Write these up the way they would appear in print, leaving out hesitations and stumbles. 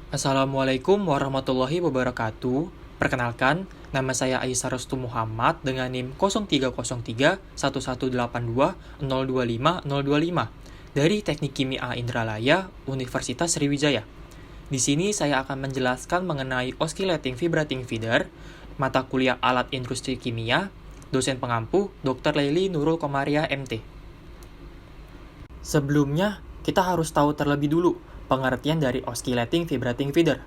Assalamualaikum warahmatullahi wabarakatuh. Perkenalkan, nama saya Aisyah Restu Muhammad dengan NIM 0303 1182 025 025 dari Teknik Kimia Indralaya, Universitas Sriwijaya. Di sini saya akan menjelaskan mengenai oscillating vibrating feeder, mata kuliah alat industri kimia, dosen pengampu Dr. Leili Nurul Komariah MT. Sebelumnya, kita harus tahu terlebih dulu pengertian dari oscillating vibrating feeder.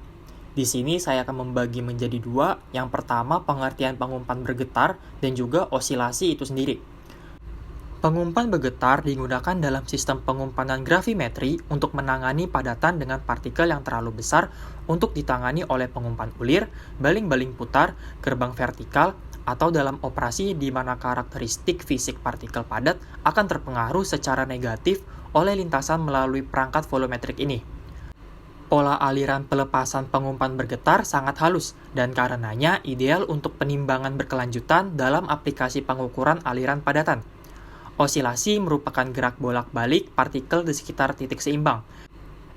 Di sini saya akan membagi menjadi dua. Yang pertama, pengertian pengumpan bergetar dan juga osilasi itu sendiri. Pengumpan bergetar digunakan dalam sistem pengumpanan gravimetri untuk menangani padatan dengan partikel yang terlalu besar untuk ditangani oleh pengumpan ulir, baling-baling putar, gerbang vertikal, atau dalam operasi di mana karakteristik fisik partikel padat akan terpengaruh secara negatif oleh lintasan melalui perangkat volumetrik ini. Pola aliran pelepasan pengumpan bergetar sangat halus dan karenanya ideal untuk penimbangan berkelanjutan dalam aplikasi pengukuran aliran padatan. Osilasi merupakan gerak bolak-balik partikel di sekitar titik seimbang.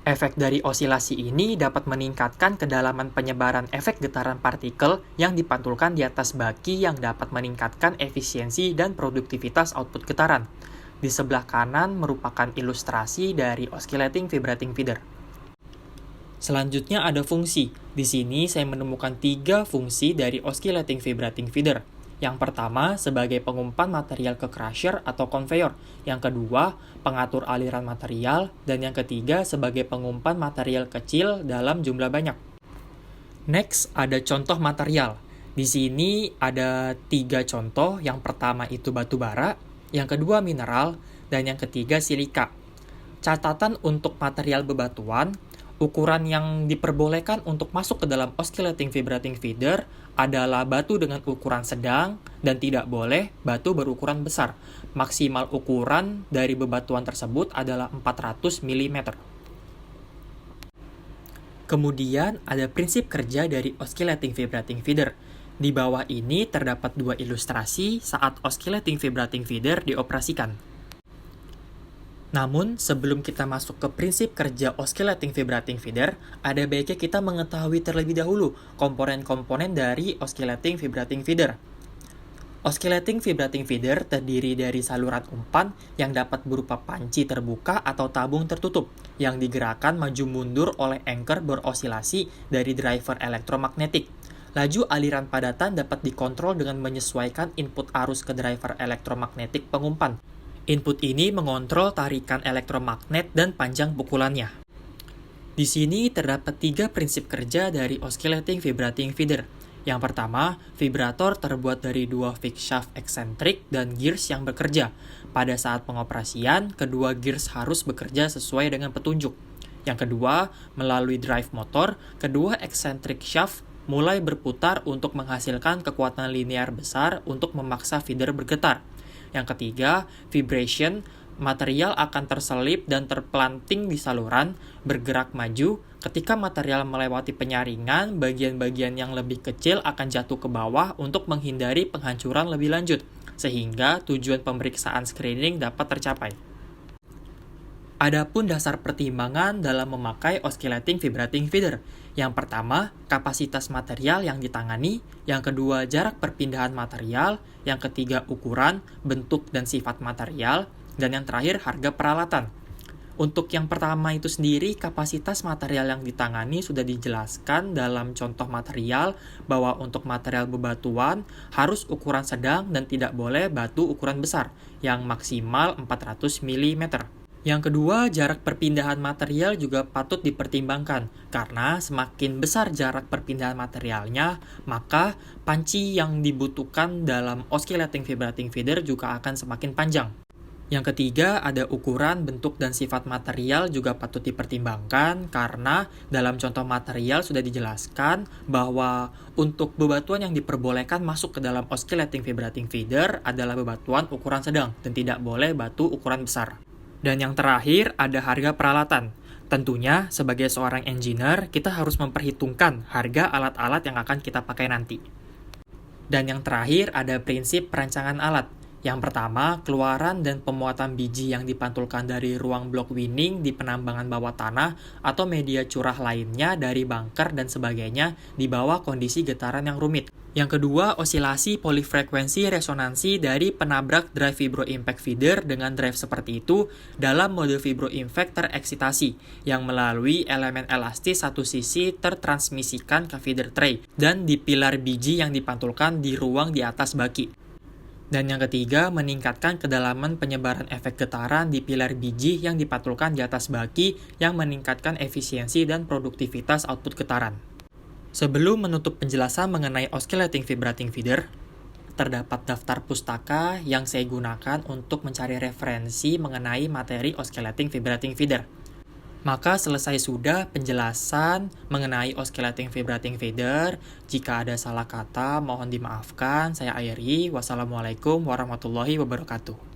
Efek dari osilasi ini dapat meningkatkan kedalaman penyebaran efek getaran partikel yang dipantulkan di atas baki yang dapat meningkatkan efisiensi dan produktivitas output getaran. Di sebelah kanan merupakan ilustrasi dari oscillating vibrating feeder. Selanjutnya ada fungsi. Di sini saya menemukan 3 fungsi dari oscillating vibrating feeder. Yang pertama, sebagai pengumpan material ke crusher atau conveyor. Yang kedua, pengatur aliran material. Dan yang ketiga, sebagai pengumpan material kecil dalam jumlah banyak. Next, ada contoh material. Di sini ada 3 contoh. Yang pertama itu batu bara, yang kedua mineral, dan yang ketiga silika. Catatan untuk material bebatuan, ukuran yang diperbolehkan untuk masuk ke dalam oscillating vibrating feeder adalah batu dengan ukuran sedang dan tidak boleh batu berukuran besar. Maksimal ukuran dari bebatuan tersebut adalah 400 mm. Kemudian ada prinsip kerja dari oscillating vibrating feeder. Di bawah ini terdapat 2 ilustrasi saat oscillating vibrating feeder dioperasikan. Namun, sebelum kita masuk ke prinsip kerja oscillating vibrating feeder, ada baiknya kita mengetahui terlebih dahulu komponen-komponen dari oscillating vibrating feeder. Oscillating vibrating feeder terdiri dari saluran umpan yang dapat berupa panci terbuka atau tabung tertutup, yang digerakkan maju mundur oleh anchor berosilasi dari driver elektromagnetik. Laju aliran padatan dapat dikontrol dengan menyesuaikan input arus ke driver elektromagnetik pengumpan. Input ini mengontrol tarikan elektromagnet dan panjang pukulannya. Di sini terdapat 3 prinsip kerja dari oscillating vibrating feeder. Yang pertama, vibrator terbuat dari 2 fixed shaft eksentrik dan gears yang bekerja. Pada saat pengoperasian, kedua gears harus bekerja sesuai dengan petunjuk. Yang kedua, melalui drive motor, kedua eksentrik shaft mulai berputar untuk menghasilkan kekuatan linear besar untuk memaksa feeder bergetar. Yang ketiga, vibration, material akan terselip dan terpelanting di saluran, bergerak maju. Ketika material melewati penyaringan, bagian-bagian yang lebih kecil akan jatuh ke bawah untuk menghindari penghancuran lebih lanjut, sehingga tujuan pemeriksaan screening dapat tercapai. Adapun dasar pertimbangan dalam memakai oscillating vibrating feeder. Yang pertama, kapasitas material yang ditangani. Yang kedua, jarak perpindahan material. Yang ketiga, ukuran, bentuk, dan sifat material. Dan yang terakhir, harga peralatan. Untuk yang pertama itu sendiri, kapasitas material yang ditangani sudah dijelaskan dalam contoh material bahwa untuk material bebatuan harus ukuran sedang dan tidak boleh batu ukuran besar, yang maksimal 400 mm. Yang kedua, jarak perpindahan material juga patut dipertimbangkan, karena semakin besar jarak perpindahan materialnya, maka panci yang dibutuhkan dalam oscillating vibrating feeder juga akan semakin panjang. Yang ketiga, ada ukuran, bentuk, dan sifat material juga patut dipertimbangkan, karena dalam contoh material sudah dijelaskan bahwa untuk bebatuan yang diperbolehkan masuk ke dalam oscillating vibrating feeder adalah bebatuan ukuran sedang, dan tidak boleh batu ukuran besar. Dan yang terakhir, ada harga peralatan. Tentunya, sebagai seorang engineer, kita harus memperhitungkan harga alat-alat yang akan kita pakai nanti. Dan yang terakhir, ada prinsip perancangan alat. Yang pertama, keluaran dan pemuatan biji yang dipantulkan dari ruang blok winning di penambangan bawah tanah atau media curah lainnya dari bunker dan sebagainya di bawah kondisi getaran yang rumit. Yang kedua, osilasi polifrekuensi resonansi dari penabrak drive vibro impact feeder dengan drive seperti itu dalam mode vibro impact tereksitasi yang melalui elemen elastis satu sisi tertransmisikan ke feeder tray dan di pilar biji yang dipantulkan di ruang di atas baki. Dan yang ketiga, meningkatkan kedalaman penyebaran efek getaran di pilar biji yang dipantulkan di atas baki yang meningkatkan efisiensi dan produktivitas output getaran. Sebelum menutup penjelasan mengenai oscillating vibrating feeder, terdapat daftar pustaka yang saya gunakan untuk mencari referensi mengenai materi oscillating vibrating feeder. Maka selesai sudah penjelasan mengenai oscillating vibrating feeder. Jika ada salah kata, mohon dimaafkan. Saya akhiri. Wassalamualaikum warahmatullahi wabarakatuh.